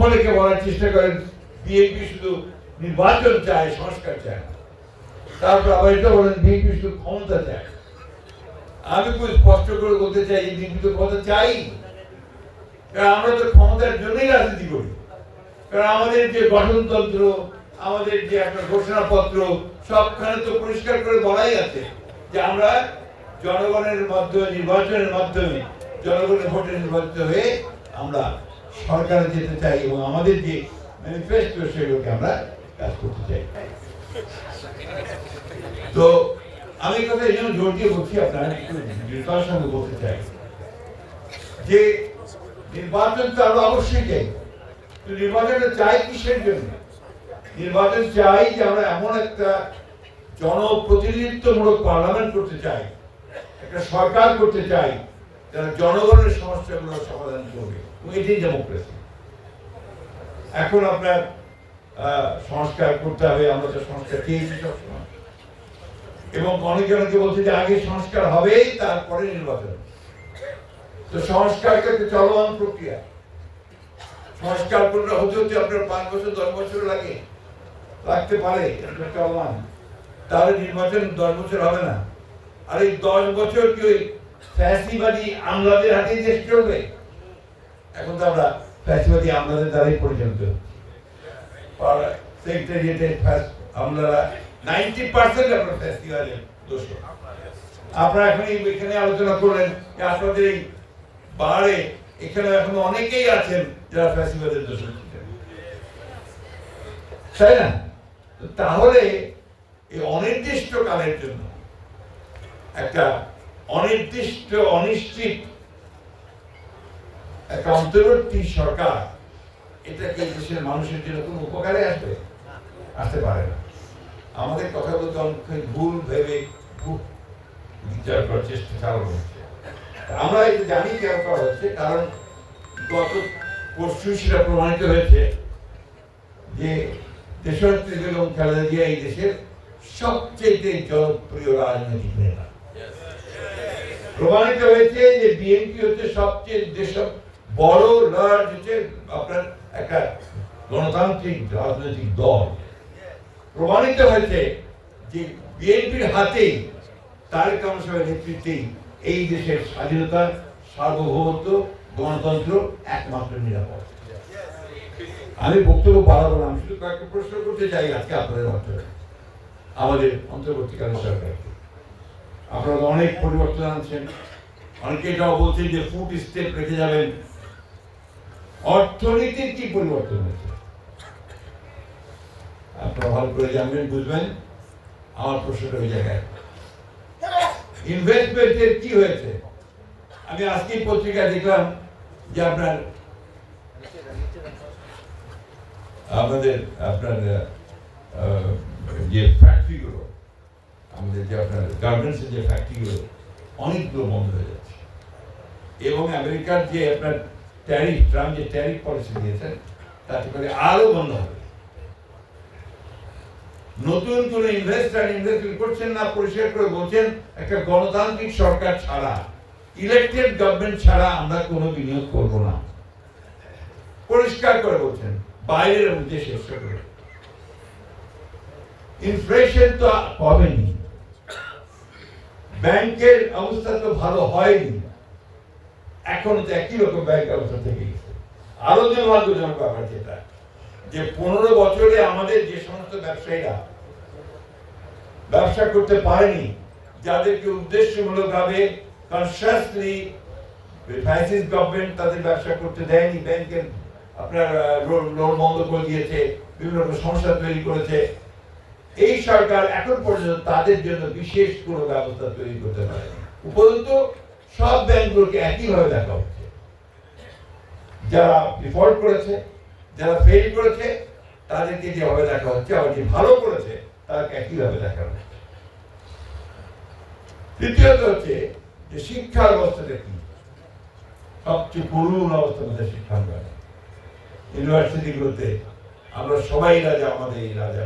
অনেকে বলার চেষ্টা করেন বিএনপি শুধু নির্বাচন চায়, সংস্কার চায় না। তারপর আবার এটা বলেন বিএনপি শুধু ক্ষমতা চায়। আমি খুব স্পষ্ট করে বলতে চাই যে বিএনপি তো ক্ষমতা চাই, কারণ আমরা তো ক্ষমতার জন্যই রাজনীতি করি। কারণ আমাদের যে গঠনতন্ত্র, আমাদের যে একটা ঘোষণাপত্র, সবখানে তো পরিষ্কার করে বলাই আছে যে আমরা জনগণের মাধ্যমে, নির্বাচনের মাধ্যমে, জনগণের ভোটে নির্বাচিত হয়ে আমরা সরকারে যেতে চাই এবং আমাদের যে ম্যানিফেস্টো সেগুলোকে আমরা কাজ করতে চাই। তো আমি কথা এই জন্য জোর দিয়ে বলছি, আপনারা একটু দৃঢ়তার সঙ্গে বলতে চাই যে নির্বাচন তো আমরা অবশ্যই চাই। তো নির্বাচনটা চাই কিসের জন্য? নির্বাচন চাই যে আমরা এমন একটা জনপ্রতিনিধিত্বমূলক পার্লামেন্ট করতে চাই, একটা সরকার করতে চাই যারা জনগণের সমস্যাগুলো সমাধান করবে, এবং এটাই ডেমোক্রেসি। এখন আপনার সংস্কার করতে হবে, আমরা তো সংস্কার চেয়েছি সবসময়, এবং অনেকে অনেকে বলছে যে আগে সংস্কার হবেই তারপরে নির্বাচন। তো সংস্কারটা একটা চলমান প্রক্রিয়া। সংস্কার করতে হতে হতে আপনার 5 বছর 10 বছর লাগতে পারে, চলমান। তাহলে নির্বাচন 10 বছর হবে না। আর এই 10 বছর কি ওই ফ্যাসিবাদী আমলাদের হাতে দেশ চলবে? এখন তো আমরা ফ্যাসিবাদী আমলাদের দ্বারাই পরিচালিত। সেক্রেটারিয়েটে আমলারা 90% আপনার ফ্যাসিবাদের দোষ। আপনারা এখন এখানে আলোচনা করলেন যে আপনাদের এই পাহাড়ে এখানে এখন অনেকেই আছেন যারা ফ্যাসিবাদের দোষ, তাই না? তাহলে এই অনির্দিষ্ট কালের জন্য একটা অনির্দিষ্ট অনিশ্চিত একটা অন্তর্বর্তী সরকার, এটা কি দেশের মানুষের জন্য কোনো উপকারে আসবে? আসতে পারে না। আমাদের কথা বলতে অনেক ভুল ভেবে বিচার করার চেষ্টা চালানো হচ্ছে। আমরা এটা জানি কেন করা হচ্ছে, কারণ গত পরশু সেটা প্রমাণিত হয়েছে যে দেশনেত্রী বেগম খালেদা জিয়া এই দেশের সবচেয়ে জনপ্রিয় রাজনৈতিক নেতা। প্রমাণিত হয়েছে যে বিএনপি হচ্ছে সবচেয়ে দেশের বড় লার্জ হচ্ছে আপনার একটা গণতান্ত্রিক রাজনৈতিক দল। প্রমাণিত হয়েছে যে বিএনপির হাতেই, তারেক রহমান সাহেবের নেতৃত্বেই এই দেশের স্বাধীনতা, সার্বভৌমত্ব, গণতন্ত্র একমাত্র নিরাপদ। আমি বক্তব্য বাড়াবো না, আমি শুধু কয়েকটা প্রশ্ন করতে চাই আজকে আপনাদের মাধ্যমে আমাদের অন্তর্বর্তীকালীন সরকারকে। আপনারা অনেক পরিবর্তন আনছেন, অনেকে এটাও বলছেন যে ফুড স্টেপ রেখে যাবেন। অর্থনীতির কি পরিবর্তন হয়েছে আপনারা ভালো করে জানবেন, বুঝবেন। আমার প্রশ্নটা ওই জায়গায়, ইনভেস্টমেন্টের কি হয়েছে? আমি আজকেই পত্রিকায় দেখলাম যে আপনার যে ফ্যাক্টরিগুলো, আমাদের যে আপনার গার্মেন্টসের যে ফ্যাক্টরিগুলো অনেকগুলো বন্ধ হয়ে যাচ্ছে, এবং আমেরিকার যে আপনার ট্যারিফ, ট্রাম্প যে ট্যারিফ পলিসি দিয়েছেন তাতে করে আরো বন্ধ হবে। নতুন কোন ইনভেস্টমেন্ট করছেন না, পরিষ্কার করে বলছেন একটা গণতান্ত্রিক সরকার ছাড়া, ইলেকটেড গভর্নমেন্ট ছাড়া আমরা কোনো বিনিয়োগ করব না, পরিষ্কার করে বলছেন, বাইরের মধ্যে শেষ করে। ইনফ্লেশন তো কমেনি, ব্যাংকের অবস্থা তো ভালো হয়নি, এখন তো একই রকম ব্যাংক অবস্থা থেকে গেছে। আরো দুর্ভাগ্যজনক ব্যাপার যেটা, যে 15 বছরে আমাদের যে সমস্ত ব্যবসায়ীরা ব্যবসা করতে পারেনি, যাদেরকে উদ্দেশ্যমূলক ভাবে কনসিয়াসলি ফ্যাসিস্ট গভর্নমেন্ট তাদের ব্যবসা করতে দেয়নি, ব্যাংকের আপনার লোন বন্ধ করে দিয়েছে, বিভিন্ন রকম সমস্যা তৈরি করেছে, এই সরকার এখন পর্যন্ত তাদের জন্য বিশেষ কোনো ব্যবস্থা তৈরি করতে পারেনি। উপরন্তু সব ব্যাংকগুলোকে একইভাবে দেখা হচ্ছে, যারা ডিফল্ট করেছে, যারা ফেল করেছে তাদেরকে যেভাবে দেখা হচ্ছে, আবার যে ভালো করেছে তাদেরকে একইভাবে দেখা হচ্ছে। তৃতীয়ত হচ্ছে যে শিক্ষার অবস্থাটা কি? সবচেয়ে করুণ অবস্থা মধ্যে শিক্ষা ইউনিভার্সিটিগুলোতে আমরা সবাই রাজা, আমাদের এই রাজা